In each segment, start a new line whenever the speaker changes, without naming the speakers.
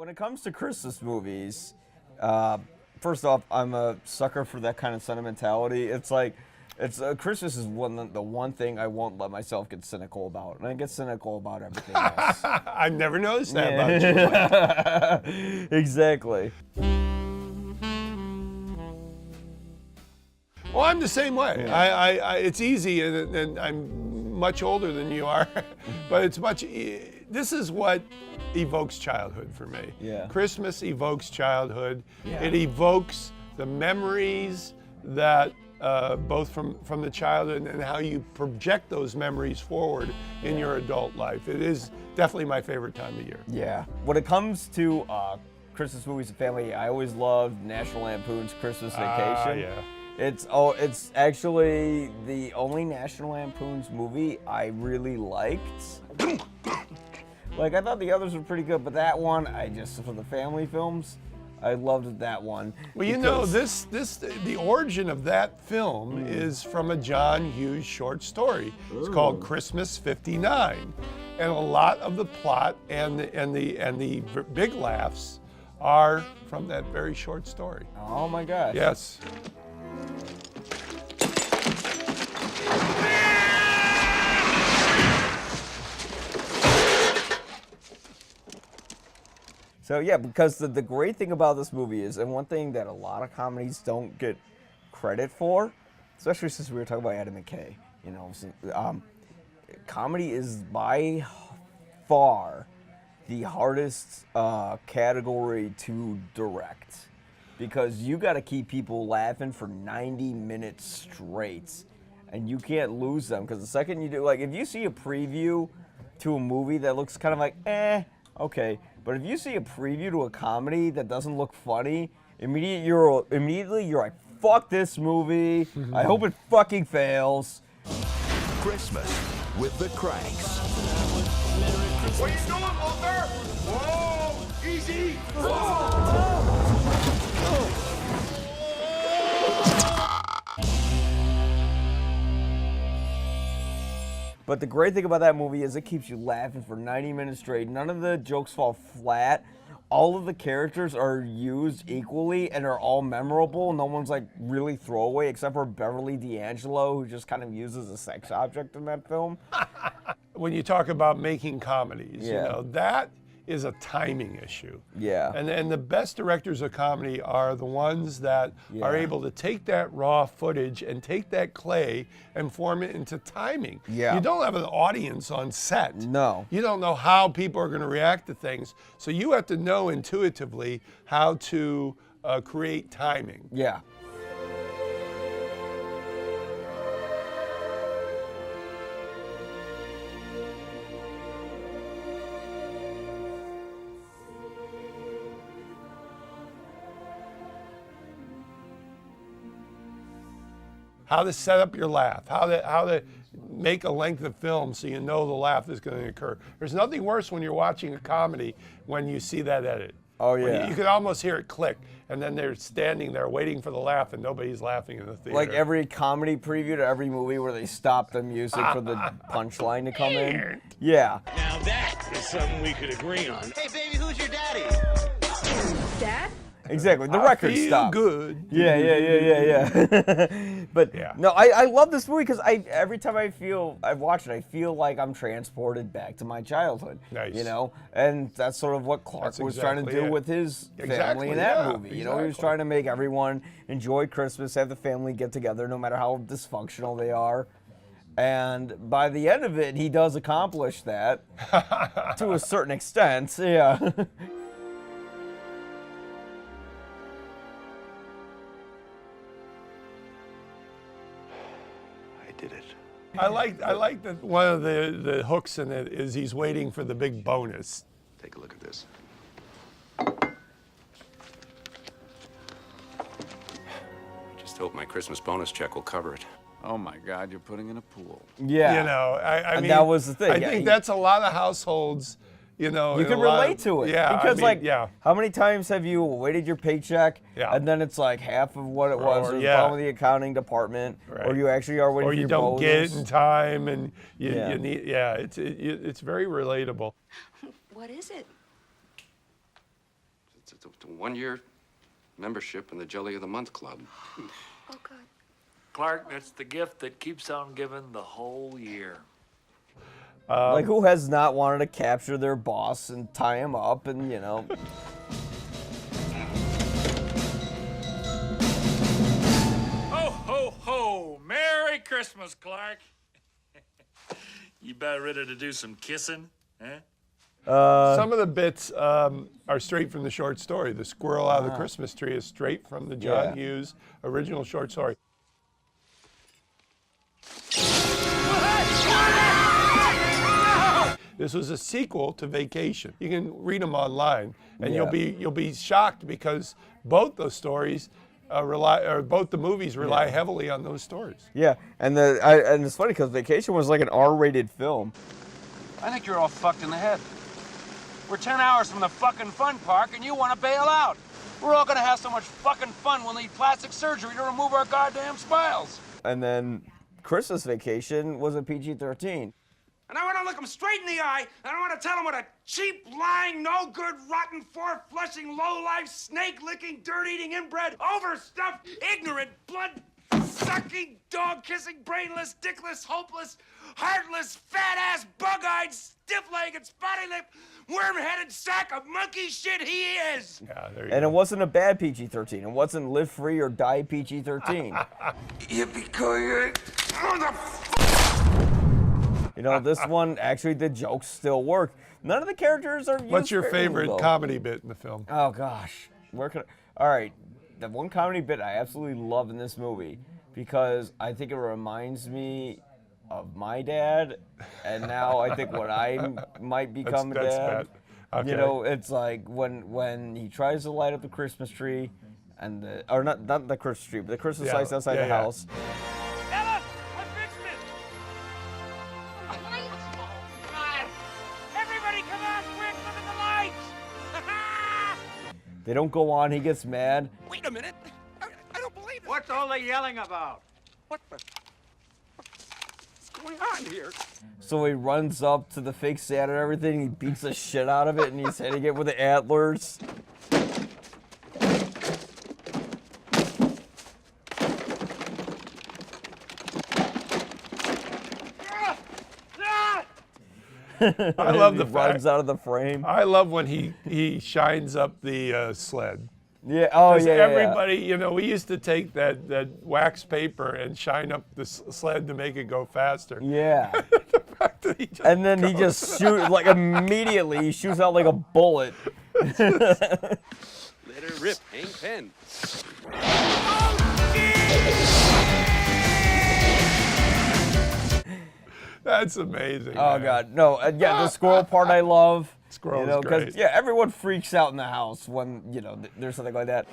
When it comes to Christmas movies, first off, I'm a sucker for that kind of sentimentality. Christmas is the one thing I won't let myself get cynical about, and I get cynical about everything else.
I've never noticed that about you.
Exactly.
Well, I'm the same way.
Yeah.
It's easy, and I'm much older than you are, but it's this is what evokes childhood for me.
Yeah.
Christmas evokes childhood.
Yeah.
It evokes the memories that both from the childhood and how you project those memories forward in your adult life. It is definitely my favorite time of year.
Yeah. When it comes to Christmas movies and family, I always loved National Lampoon's Christmas Vacation.
Yeah.
It's actually the only National Lampoon's movie I really liked. Like, I thought the others were pretty good, but that one, for the family films, I loved that one.
Well, you know, the origin of that film is from a John Hughes short story. It's called Christmas '59, and a lot of the plot and the big laughs are from that very short story.
Oh my gosh.
Yes.
So yeah, because the great thing about this movie is, and one thing that a lot of comedies don't get credit for, especially since we were talking about Adam McKay, you know, comedy is by far the hardest category to direct, because you got to keep people laughing for 90 minutes straight, and you can't lose them, because the second you do, like, if you see a preview to a movie that looks kind of like, okay, but if you see a preview to a comedy that doesn't look funny, immediately you're like, fuck this movie, I hope it fucking fails.
Christmas with the Cranks.
What are you doing, Walter? Whoa! Easy!
But the great thing about that movie is it keeps you laughing for 90 minutes straight. None of the jokes fall flat. All of the characters are used equally and are all memorable. No one's like really throwaway except for Beverly D'Angelo, who just kind of uses a sex object in that film.
When you talk about making comedies,
Yeah.
you know, that is a timing issue.
Yeah.
And the best directors of comedy are the ones that are able to take that raw footage and take that clay and form it into timing.
Yeah.
You don't have an audience on set.
No.
You don't know how people are going to react to things. So you have to know intuitively how to create timing.
Yeah.
How to set up your laugh, how to make a length of film so you know the laugh is going to occur. There's nothing worse when you're watching a comedy when you see that edit.
Oh,
When
yeah.
you could almost hear it click, and then they're standing there waiting for the laugh, and nobody's laughing in the theater.
Like every comedy preview to every movie where they stop the music for the punchline to come in. Yeah.
Now that is something we could agree on.
Hey, baby, who's your daddy?
Dad?
Exactly. The
I
record
feel
stopped.
good.
Yeah. But
Yeah.
no, I love this movie because every time I've watched it, I feel like I'm transported back to my childhood.
Nice.
You know, and that's sort of what Clark
That's
was trying to
exactly
do
it.
with his family
Exactly,
in that
yeah,
movie. You know, he was
exactly.
trying to make everyone enjoy Christmas, have the family get together, no matter how dysfunctional they are. And by the end of it, he does accomplish that to a certain extent. Yeah.
I like that one of the hooks in it is he's waiting for the big bonus.
Take a look at this. Just hope my Christmas bonus check will cover it.
Oh my God, you're putting in a pool.
Yeah.
You know, I
And
mean,
that was the thing.
I
Yeah,
think that's a lot of households. You know,
You
and
can
a lot
relate
of-
to it.
Yeah,
Because,
I mean,
how many times have you waited your paycheck
Yeah.
and then it's like half of what it was,
Or,
or the
yeah.
problem with the accounting department,
Right.
or you actually are waiting
or
for
you
your
don't get it
bonus.
in time, and you
Yeah.
need. Yeah, it's very relatable.
What is it?
It's a 1-year membership in the Jelly of the Month Club.
Oh, God.
Clark, that's the gift that keeps on giving the whole year.
Like, who has not wanted to capture their boss and tie him up and, you know.
Ho, ho, ho! Merry Christmas, Clark. You about ready to do some kissing, huh?
Some of the bits are straight from the short story. The squirrel out of the Christmas tree is straight from the John Hughes original short story. This was a sequel to Vacation. You can read them online, and you'll be shocked because both those stories both the movies rely heavily on those stories.
Yeah, and it's funny because Vacation was like an R-rated film.
I think you're all fucked in the head. We're 10 hours from the fucking fun park and you want to bail out. We're all gonna have so much fucking fun we'll need plastic surgery to remove our goddamn smiles.
And then Christmas Vacation was a PG-13.
And I want to look him straight in the eye, and I want to tell him what a cheap, lying, no-good, rotten, four-flushing, low-life, snake-licking, dirt-eating, inbred, overstuffed, ignorant, blood-sucking, dog-kissing, brainless, dickless, hopeless, heartless, fat-ass, bug-eyed, stiff-legged, spotty-lipped, worm-headed sack of monkey shit he is.
Yeah, there you
And
go.
it wasn't a bad PG-13. It wasn't Live Free or Die PG-13.
Yippee-ki-yay.
You know, this one, actually, the jokes still work. None of the characters are used
What's your
very
favorite
well.
comedy bit in the film?
Oh, gosh. Where can All right. The one comedy bit I absolutely love in this movie because I think it reminds me of my dad, and now I think when I might become a
That's
dad.
bad. Okay.
You know, it's like when he tries to light up the Christmas tree, and not the Christmas tree, but the Christmas lights outside the house.
Ella, I fixed it. Everybody come on quick, look at the lights.
They don't go on. He gets mad.
Wait a minute. I don't believe it.
What's all the yelling about?
What's going on here?
So he runs up to the fake Santa and everything. He beats the shit out of it, and he's hitting it with the antlers.
I love the
He runs
fact.
out of the frame.
I love when he shines up the sled.
Yeah. Oh,
'Cause
yeah.
everybody, you know, we used to take that wax paper and shine up the sled to make it go faster.
Yeah.
The fact that he just
And then he
goes.
just shoots, like, immediately, he shoots out like a bullet.
Let her rip, Hank Penn.
That's amazing.
Oh,
man.
God. No, yeah, the squirrel part I love.
Squirrel's
you know,
great.
yeah, everyone freaks out in the house when, you know, there's something like that.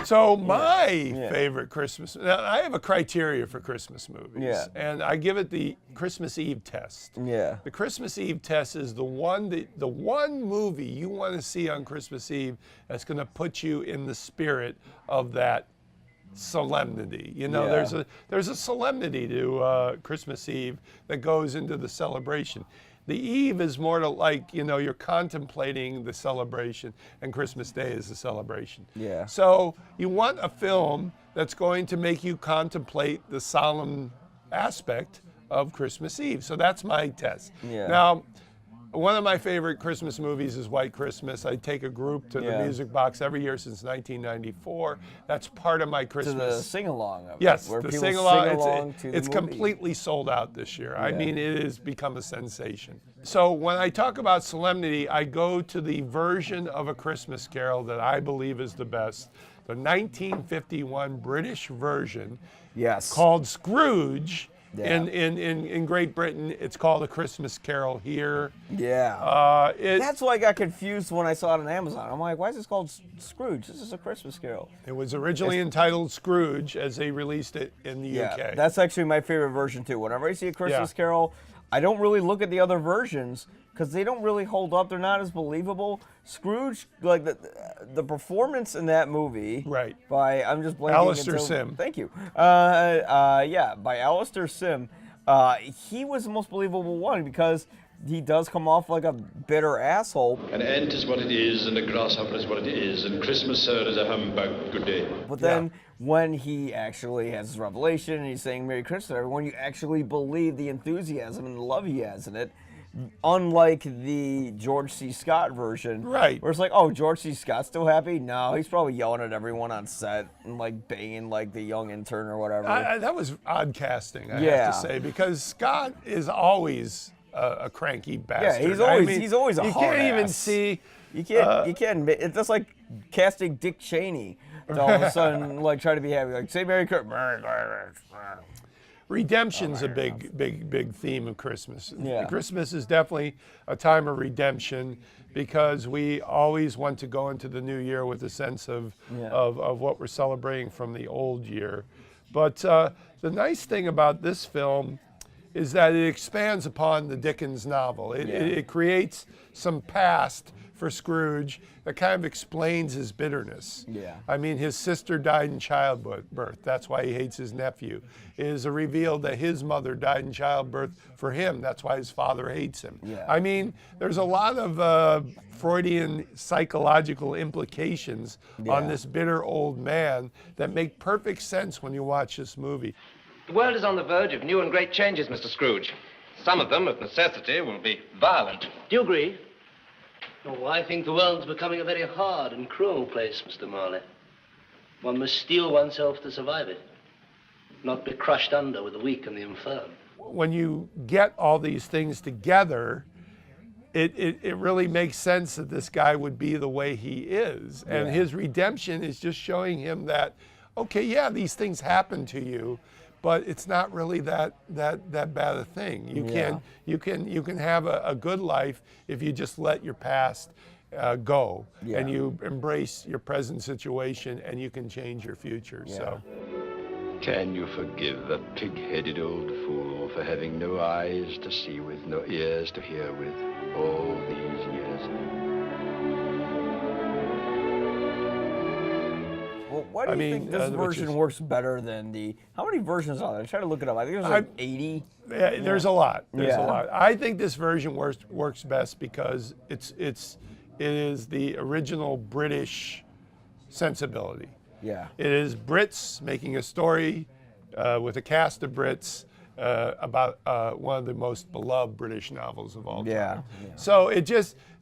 So my favorite Christmas. Now I have a criteria for Christmas movies,
Yeah.
and I give it the Christmas Eve test.
Yeah.
The Christmas Eve test is the one movie you want to see on Christmas Eve that's going to put you in the spirit of that solemnity. You know,
Yeah.
there's a solemnity to Christmas Eve that goes into the celebration. The Eve is more to like, you know, you're contemplating the celebration, and Christmas Day is the celebration.
Yeah.
So you want a film that's going to make you contemplate the solemn aspect of Christmas Eve. So that's my test.
Yeah.
Now, one of my favorite Christmas movies is White Christmas. I take a group to the
Yeah.
Music Box every year since 1994. That's part of my
To
Christmas.
the sing-along of it.
Yes,
where
the
people
sing-along.
sing along to the
It's
movie.
completely sold out this year. I
Yeah.
mean, it has become a sensation. So when I talk about solemnity, I go to the version of A Christmas Carol that I believe is the best, the 1951 British version
Yes.
called Scrooge.
Yeah.
In Great Britain, it's called A Christmas Carol here.
Yeah.
It
That's why I got confused when I saw it on Amazon. I'm like, why is this called Scrooge? This is a Christmas Carol.
was originally entitled Scrooge as they released it in the
Yeah,
UK.
that's actually my favorite version too. Whenever I see a Christmas
Yeah.
Carol, I don't really look at the other versions because they don't really hold up. They're not as believable. Scrooge, like the performance in that movie,
Right.
By I'm just blanking.
Alistair
until-
Sim.
Thank you. Yeah, by Alistair Sim. He was the most believable one because he does come off like a bitter asshole.
An ant is what it is, and a grasshopper is what it is, and Christmas, sir, is a humbug. Good day.
But then when he actually has his revelation and he's saying Merry Christmas to everyone, you actually believe the enthusiasm and the love he has in it. Unlike the George C. Scott version,
Right.
where it's like, oh, George C. Scott's still happy? No, he's probably yelling at everyone on set and like banging like the young intern or whatever.
That was odd casting, I
Yeah.
have to say, because Scott is always a cranky bastard.
he's always a
you
hard
can't even
ass.
see.
You can't. It's just like casting Dick Cheney to all of a sudden like try to be happy, like say Merry Christmas.
Redemption's a big theme of Christmas.
Yeah.
Christmas is definitely a time of redemption because we always want to go into the new year with a sense of what we're celebrating from the old year. But the nice thing about this film is that it expands upon the Dickens novel. It creates some past for Scrooge that kind of explains his bitterness.
Yeah.
I mean, his sister died in childbirth. That's why he hates his nephew. It is revealed that his mother died in childbirth for him. That's why his father hates him.
Yeah.
I mean, there's a lot of Freudian psychological implications on this bitter old man that make perfect sense when you watch this movie.
The world is on the verge of new and great changes, Mr. Scrooge. Some of them, of necessity, will be violent.
Do you agree? Oh, I think the world's becoming a very hard and cruel place, Mr. Marley. One must steel oneself to survive it, not be crushed under with the weak and the infirm.
When you get all these things together, it really makes sense that this guy would be the way he is. And his redemption is just showing him that, okay, yeah, these things happen to you, but it's not really that bad a thing. You can have a good life if you just let your past go and you embrace your present situation, and you can change your future. So,
Can you forgive a pig-headed old fool for having no eyes to see with, no ears to hear with, all these years?
Well, why do you think this version works better than the? How many versions are there? I tried to look it up. I think there's like 80.
Yeah, there's a lot. There's a lot. I think this version works best because it is the original British sensibility.
Yeah.
It is Brits making a story with a cast of Brits about one of the most beloved British novels of all time.
Yeah.
So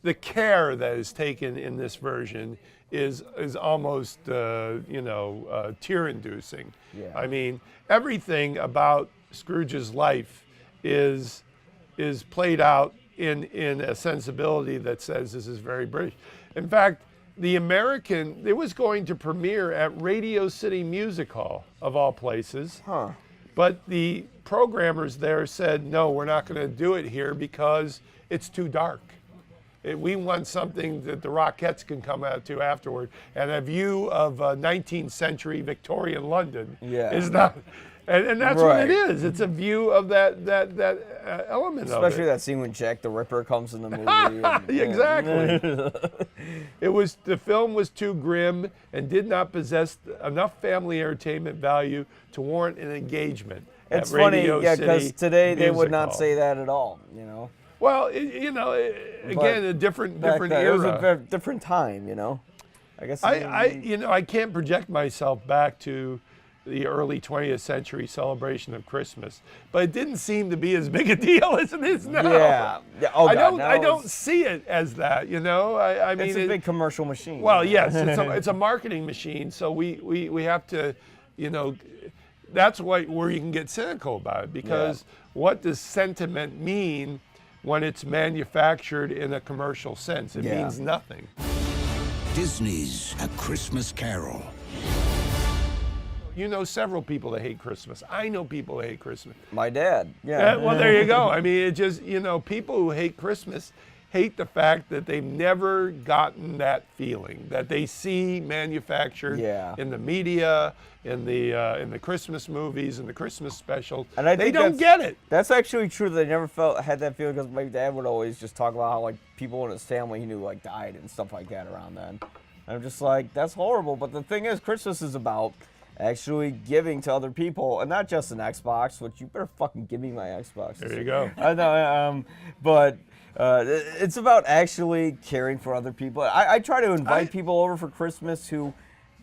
the care that is taken in this version is almost tear-inducing.
Yeah.
I mean, everything about Scrooge's life is played out in a sensibility that says this is very British. In fact, it was going to premiere at Radio City Music Hall, of all places.
Huh.
But the programmers there said, no, we're not going to do it here because it's too dark. We want something that the Rockettes can come out to afterward. And a view of 19th century Victorian London is not, and that's what it is. It's a view of that element of it.
Especially that scene when Jack the Ripper comes in the movie.
Exactly. The film was too grim and did not possess enough family entertainment value to warrant an engagement.
It's
at
funny,
Radio
because
City
today they would
Music
not
Hall.
say that at all,
Well, again, a different
Back then,
era.
it was a different time, I guess.
I can't project myself back to the early 20th century celebration of Christmas, but it didn't seem to be as big a deal as it is now.
Yeah. Oh, God,
I don't see it as that. I mean,
it's a big commercial machine.
Well, yes, it's a marketing machine. So we have to, that's where you can get cynical about it, because what does sentiment mean when it's manufactured in a commercial sense? It means nothing.
Disney's A Christmas Carol.
You know several people that hate Christmas. I know people that hate Christmas.
My dad. Yeah.
Well, there you go. I mean, it just, people who hate Christmas hate the fact that they've never gotten that feeling that they see manufactured in the media, in the Christmas movies, in the Christmas specials.
And I
they
think
don't get it.
That's actually true. They never had that feeling, because my dad would always just talk about how people in his family he knew died and stuff like that around then. And I'm just like, that's horrible. But the thing is, Christmas is about actually giving to other people, and not just an Xbox, which you better fucking give me my Xbox.
There you go.
I know, but It's about actually caring for other people. I try to invite people over for Christmas who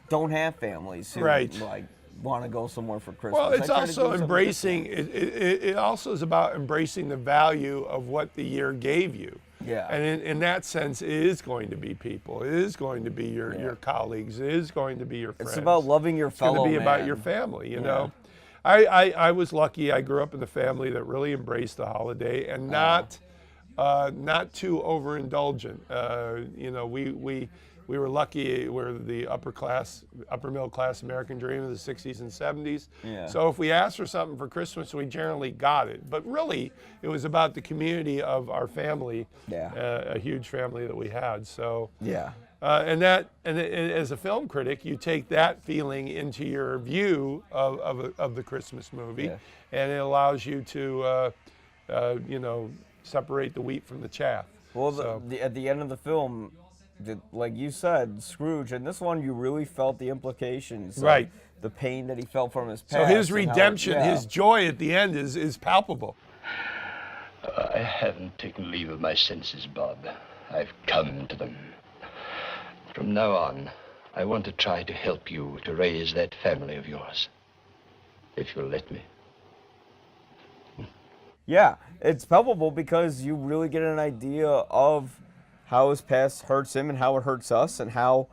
don't have families, who like want to go somewhere for Christmas.
Well, it's also embracing. It also is about embracing the value of what the year gave you.
Yeah.
And in that sense, it is going to be people. It is going to be your colleagues. It is going to be your friends.
It's about loving your fellow man.
It's going to be about your family, you know. I was lucky. I grew up in a family that really embraced the holiday and not too overindulgent. You know, we were lucky. We're the upper middle class American dream of the 60s and 70s.
Yeah.
So if we asked for something for Christmas, we generally got it. But really, it was about the community of our family, a huge family that we had. So and as a film critic, you take that feeling into your view of the Christmas movie, and it allows you to you know, separate the wheat from the chaff.
Well, at the end of the film, like you said, Scrooge, and this one you really felt the implications,
right?
The pain that he felt from his past.
So his redemption, his joy at the end is palpable.
I haven't taken leave of my senses, Bob. I've come to them. From now on, I want to try to help you to raise that family of yours, if you'll let me.
Yeah, it's palpable because you really get an idea of how his past hurts him and how it hurts us, and how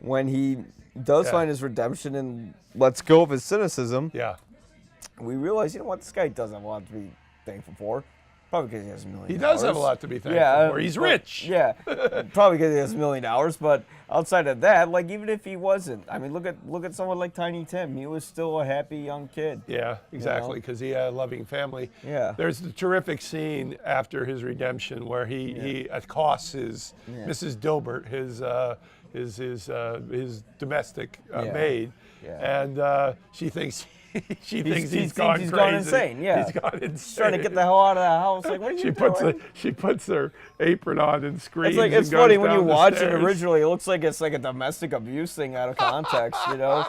when he does find his redemption and lets go of his cynicism, we realize, you know what, this guy doesn't have a lot to be thankful for. Probably because he has $1 million.
He does have a lot to be thankful for. He's rich.
Yeah, probably because he has $1 million. But outside of that, like, even if he wasn't, I mean, look at someone like Tiny Tim. He was still a happy young kid.
Yeah, exactly, because he had a loving family.
Yeah.
There's the terrific scene after his redemption where he accosts his Mrs. Dilbert, his domestic maid, and she thinks. She thinks he's gone crazy.
He's gone insane. Yeah,
he's gone insane.
He's trying to get the hell out of the house. Like, what are you doing?
She puts her apron on and screams.
It's funny when you watch it originally. It looks like it's like a domestic abuse thing out of context. You know.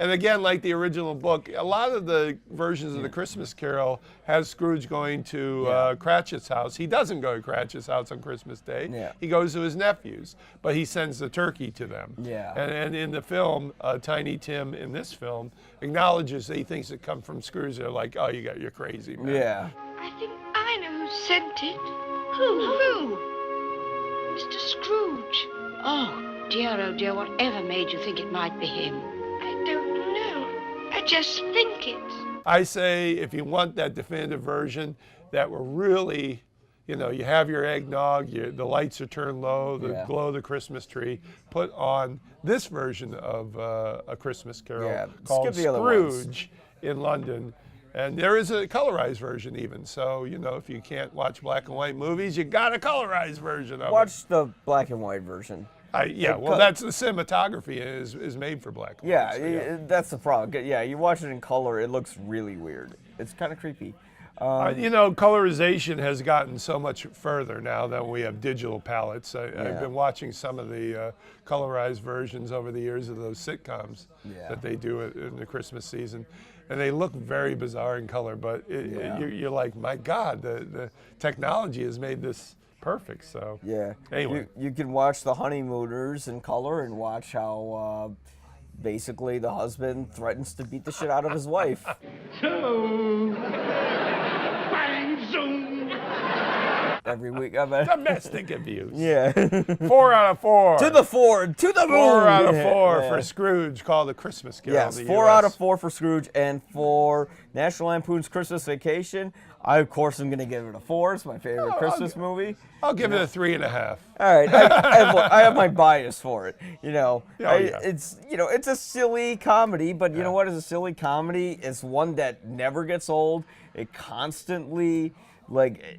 And again, like the original book, a lot of the versions of the Christmas Carol has Scrooge going to Cratchit's house. He doesn't go to Cratchit's house on Christmas Day.
Yeah.
He goes to his nephew's, but he sends the turkey to them.
Yeah.
And in the film, Tiny Tim in this film acknowledges that he thinks it come from Scrooge. They're like, oh, you're crazy, man.
Yeah.
I think I know who sent it. Who? Mr. Scrooge.
Oh dear, whatever made you think it might be him?
I don't know. I just think it.
I say if you want that definitive version that will really, you know, you have your eggnog, the lights are turned low, the glow of the Christmas tree, put on this version of A Christmas Carol called Scrooge in London. And there is a colorized version even. So, you know, if you can't watch black and white movies, you got a colorized version of it.
Watch the black and white version.
Well, that's the cinematography is made for black and white.
Yeah, that's the problem. Yeah, you watch it in color, it looks really weird. It's kind of creepy.
You know, colorization has gotten so much further now that we have digital palettes. I've been watching some of the colorized versions over the years of those sitcoms that they do in the Christmas season. And they look very bizarre in color, but you're like, my God, the technology has made this perfect. So anyway,
you can watch The Honeymooners in color and watch how basically the husband threatens to beat the shit out of his wife. Every week, I bet.
Domestic abuse.
Yeah.
4 out of 4.
To the moon.
4 out of 4 for Scrooge, called A Christmas Carol.
Yes, 4 out of 4 for Scrooge, and for National Lampoon's Christmas Vacation, I of course am gonna give it a 4. It's my favorite Christmas movie.
I'll give it a 3.5.
All right, I have my bias for it. You know, it's it's a silly comedy, but you know what? It's a silly comedy. It's one that never gets old. It constantly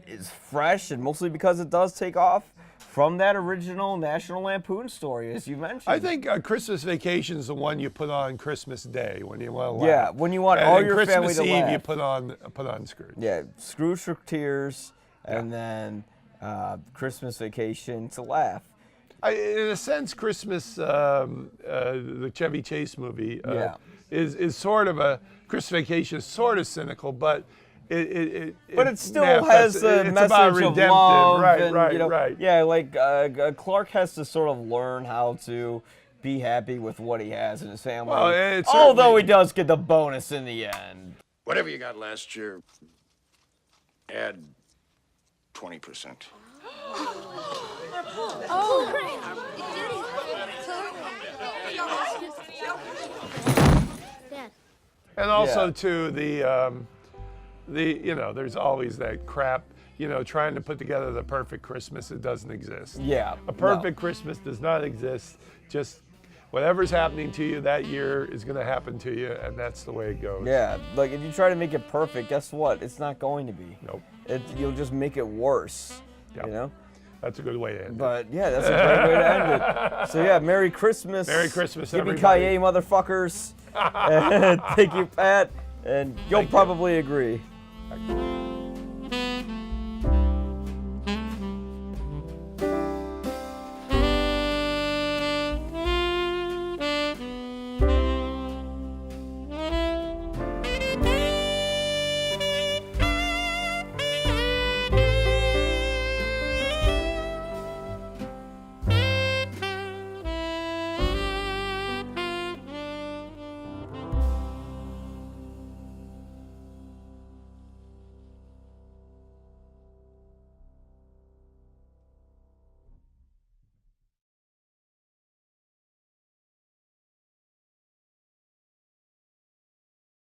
is fresh, and mostly because it does take off from that original National Lampoon story, as you mentioned.
I think Christmas Vacation is the one you put on Christmas Day when you want to laugh.
Yeah, when you want all your
Christmas
family to
Eve,
laugh.
you put on Scrooge.
Yeah, Scrooge for tears, and then Christmas Vacation to laugh.
In a sense, Christmas, the Chevy Chase movie, is sort of a Christmas Vacation, is sort of cynical, but it
still has a message of love.
Right,
right. Yeah, like Clark has to sort of learn how to be happy with what he has in his family.
Well,
although he does get the bonus in the end.
Whatever you got last year, add 20%.
And also too the there's always that crap, trying to put together the perfect Christmas. It doesn't exist.
Yeah.
A perfect Christmas does not exist. Just whatever's happening to you that year is going to happen to you, and that's the way it goes.
Yeah, like if you try to make it perfect, guess what? It's not going to be.
Nope.
You'll just make it worse.
Yep. That's a good way to end it.
But yeah, that's a great way to end it. So yeah, Merry Christmas.
Merry Christmas,
everybody.
everybody.
Yippee-ki-yay, motherfuckers. And thank you, Pat. And you'll probably agree.